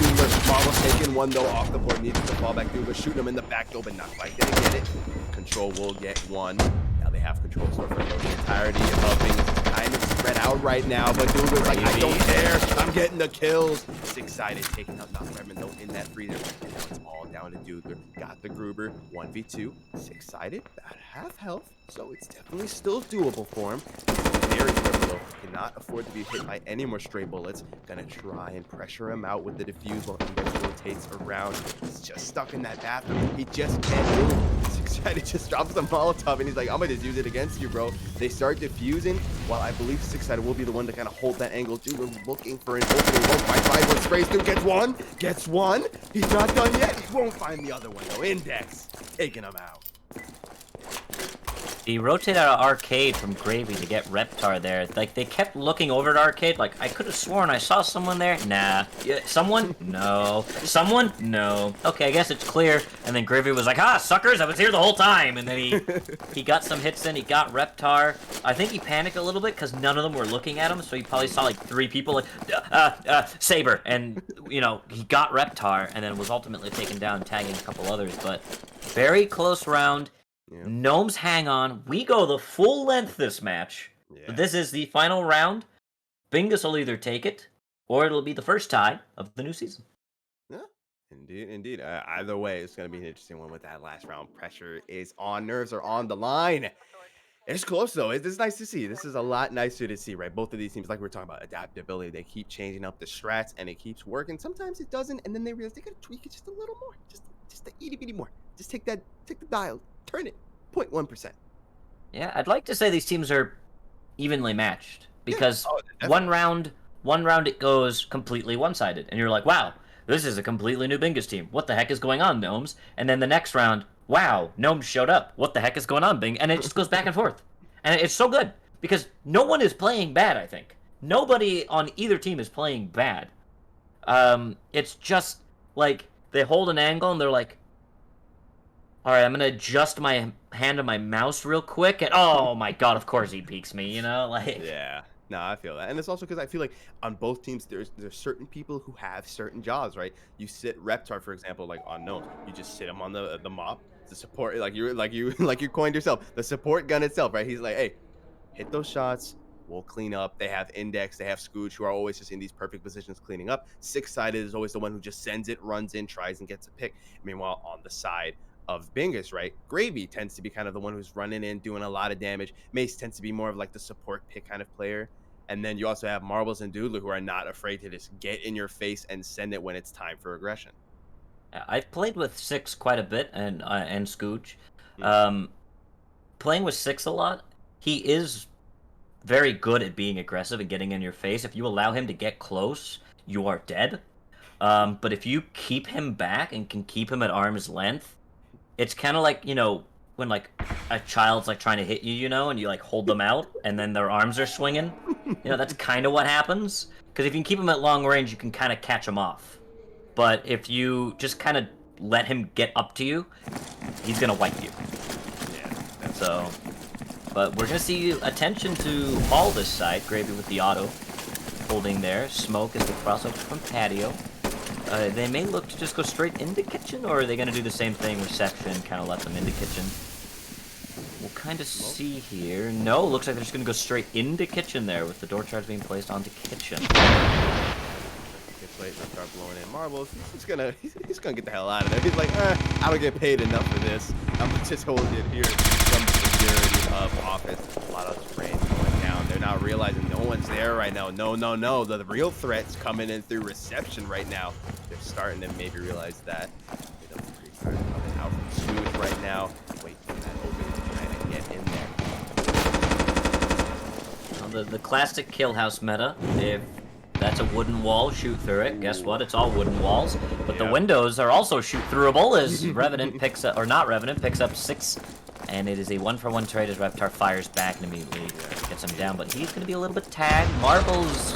Doomler, Marvel's taking one though off the board, needs to fall back. Doomler shooting him in the back though, but not quite gonna get it. Control will get one. Now they have control of Storefront. The entirety of things kind of spread out right now, but Doomler's like, I don't care. I'm getting the kills. Six-sided, taking out Knock Redmond though in that freezer. And now it's all down to Doodler. Got the Gruber, 1v2, six-sided, about half health, so it's definitely still doable for him. Very careful though, cannot afford to be hit by any more stray bullets. Gonna try and pressure him out with the defuse while he rotates around. He's just stuck in that bathroom. He just can't move. Six-sided just drops the Molotov and he's like, I'm gonna just use it against you, bro. They start defusing, while I believe Six-sided will be the one to kind of hold that angle too. We're looking for an opening. 155 sprays through, gets one. He's not done yet. He won't find the other one though. Index taking him out. He rotated out of Arcade from Gravy to get Reptar there. Like, they kept looking over at Arcade, like, I could have sworn I saw someone there. Nah. Yeah, someone? No. Someone? No. Okay, I guess it's clear. And then Gravy was like, ah, suckers, I was here the whole time. And then he got some hits in. He got Reptar. I think he panicked a little bit because none of them were looking at him, so he probably saw, like, 3 people, like, Saber. And, you know, he got Reptar and then was ultimately taken down, tagging a couple others. But very close round. Yeah. Gnomes hang on. We go the full length this match. Yeah. This is the final round. Bingus will either take it, or it'll be the first tie of the new season. Yeah, indeed. Either way, it's going to be an interesting one with that last round. Pressure is on. Nerves are on the line. It's close, though. It's nice to see. This is a lot nicer to see, right? Both of these teams, like we were talking about, adaptability. They keep changing up the strats, and it keeps working. Sometimes it doesn't, and then they realize they got to tweak it just a little more. Just the itty-bitty more. Just take the dial. Turn it 0.1%. Yeah, I'd like to say these teams are evenly matched because one round it goes completely one-sided, and you're like, wow, this is a completely new Bingus team. What the heck is going on, Gnomes? And then the next round, wow, Gnomes showed up. What the heck is going on, Bing? And it just goes back and forth. And it's so good because no one is playing bad, I think. Nobody on either team is playing bad. It's just like they hold an angle and they're like, all right, I'm going to adjust my hand to my mouse real quick. And oh my God, of course he peeks me, you know? Like, yeah. No, I feel that. And it's also because I feel like on both teams, there's certain people who have certain jobs, right? You sit Reptar, for example, like on Gnomes. You just sit him on the mop, the support, like you coined yourself, the support gun itself, right? He's like, hey, hit those shots. We'll clean up. They have Index. They have Scooch, who are always just in these perfect positions cleaning up. Six-sided is always the one who just sends it, runs in, tries, and gets a pick. Meanwhile, on the side of Bingus, right, Gravy tends to be kind of the one who's running in, doing a lot of damage. Mace tends to be more of like the support pick kind of player. And then you also have Marbles and Doodler, who are not afraid to just get in your face and send it when it's time for aggression. I've played with Six quite a bit, and Scooch. Playing with Six a lot, he is very good at being aggressive and getting in your face. If you allow him to get close, you are dead. But if you keep him back and can keep him at arm's length, it's kind of like, you know, when like a child's like trying to hit you, you know, and you like hold them out and then their arms are swinging. You know, that's kind of what happens. Because if you can keep him at long range, you can kind of catch him off. But if you just kind of let him get up to you, he's going to wipe you. Yeah. So, but we're going to see attention to all this side. Gravy with the auto holding there. Smoke is the crossover from Patio. They may look to just go straight into kitchen, or are they going to do the same thing, reception, kind of let them into kitchen? We'll kind of Smoke. see here. No, looks like they're just going to go straight into kitchen there with the door charge being placed onto kitchen. Get played, start blowing in marbles. He's gonna get the hell out of there. He's like, I don't get paid enough for this. I'm gonna just hold it here from the security of office. A lot of spraying going down. They're not realizing no one's there right now. No, no, no. The real threat's coming in through reception right now. They're starting to maybe realize that. They don't pretty hard coming out from Smooth right now. Wait for that opening to kind of get in there. Well, the classic kill house meta. If that's a wooden wall, shoot through it. Guess what? It's all wooden walls. But the Yep. windows are also shoot throughable as Revenant picks up, or not Revenant, picks up 6. And it is a 1-for-1 trade as Reptar fires back and immediately gets him down. But he's going to be a little bit tagged. Marbles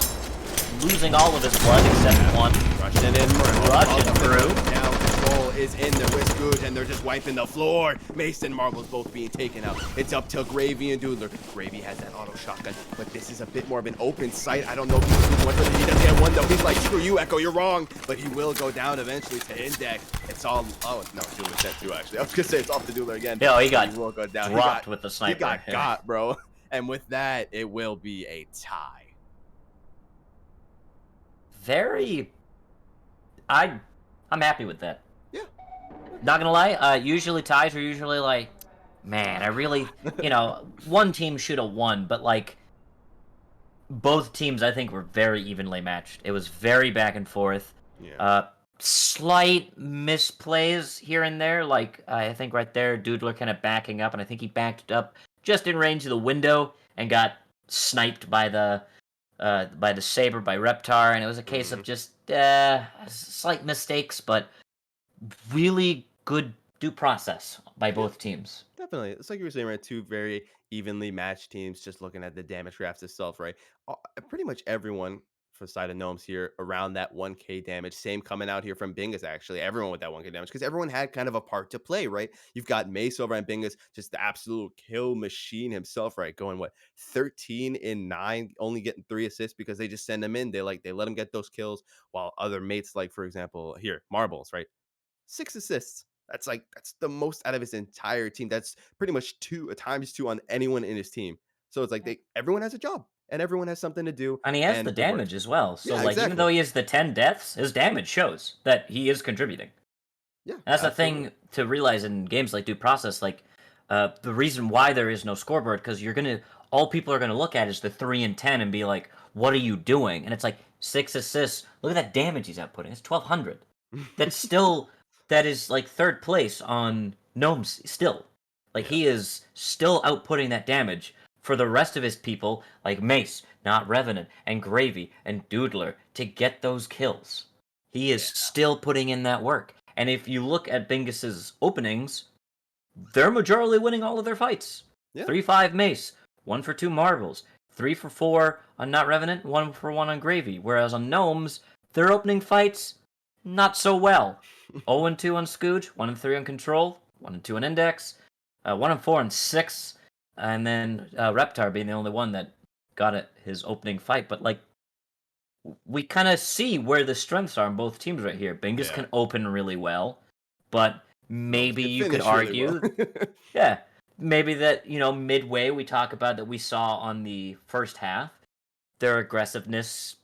losing all of his blood except one. Rushing in for Rushing through. Now control is in there with Scrooge, and they're just wiping the floor. Mason Marbles both being taken out. It's up to Gravy and Doodler. Gravy has that auto shotgun, but this is a bit more of an open sight. I don't know if he's one, but he doesn't get one though. He's like, screw you, Echo, you're wrong. But he will go down eventually to Index. It's all, oh no, Doodler's dead too actually. I was gonna say it's off to Doodler again. Yeah, he got will go down. dropped with the sniper. He got, bro. And with that, it will be a tie. Very. I'm happy with that. Yeah. Not gonna lie, usually ties are usually like, man, I really, one team should have won, but like, both teams I think were very evenly matched. It was very back and forth. Yeah. Slight misplays here and there, like I think right there, Doodler kind of backing up, and I think he backed up just in range of the window and got sniped by the saber by Reptar, and it was a case of just slight mistakes, but really good due process by both teams. Definitely. It's like you were saying, right? Two very evenly matched teams, just looking at the damage graphs itself, right? Pretty much everyone for the side of Gnomes here around that 1K damage. Same coming out here from Bingus, actually. Everyone with that 1K damage, because everyone had kind of a part to play, right? You've got Mace over on Bingus, just the absolute kill machine himself, right? Going, what, 13 in 9, only getting 3 assists because they just send him in. They let him get those kills, while other mates, like, for example, here, Marbles, right? 6 assists. That's the most out of his entire team. That's pretty much 2 times 2 on anyone in his team. So it's like everyone has a job and everyone has something to do And he has the and it works. damage as well. So Yeah, like even though exactly. he has the 10 deaths, his damage shows that he is contributing. Yeah, That's the absolutely. thing to realize in games like Due Process. Like, the reason why there is no scoreboard, because all people are gonna look at is the 3 and 10 and be like, "What are you doing?" And it's like 6 assists. Look at that damage he's outputting. It's 1,200. That's still that is like third place on Gnomes. Still, like Yeah. he is still outputting that damage for the rest of his people, like Mace, not Revenant, and Gravy and Doodler, to get those kills. He is Yeah. still putting in that work. And if you look at Bingus's openings, they're majorly winning all of their fights. Yeah. 3-5 Mace, 1 for 2 Marbles, 3 for 4 on Not Revenant, 1 for 1 on Gravy. Whereas on Gnomes, their opening fights, not so well. 0 and 2 on Scooge, 1 and 3 on Control, 1 and 2 on Index, 1 and 4 on 6, and then Reptar being the only one that got it his opening fight. But like, we kind of see where the strengths are in both teams right here. Bingus Yeah. can open really well, but Gnomes maybe can you could finish really argue, well. yeah, maybe that, midway we talk about that we saw on the first half, their aggressiveness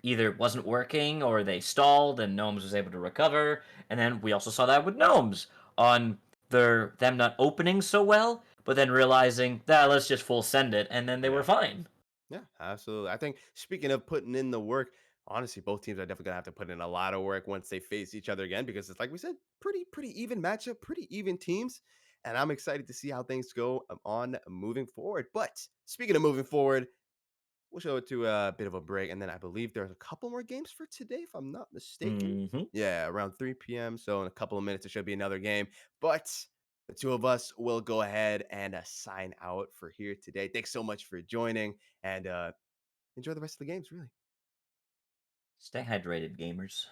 either wasn't working or they stalled and Gnomes was able to recover. And then we also saw that with Gnomes on them not opening so well, but then realizing that let's just full send it, and then they were Yeah. fine. Yeah, absolutely. I think speaking of putting in the work, honestly, both teams are definitely gonna have to put in a lot of work once they face each other again because it's like we said, pretty even matchup, pretty even teams, and I'm excited to see how things go on moving forward. But speaking of moving forward, we'll show it to a bit of a break, and then I believe there's a couple more games for today, if I'm not mistaken. Hmm. Yeah, around 3 p.m. So in a couple of minutes, it should be another game. But the two of us will go ahead and sign out for here today. Thanks so much for joining, and enjoy the rest of the games. Really. Stay hydrated, gamers.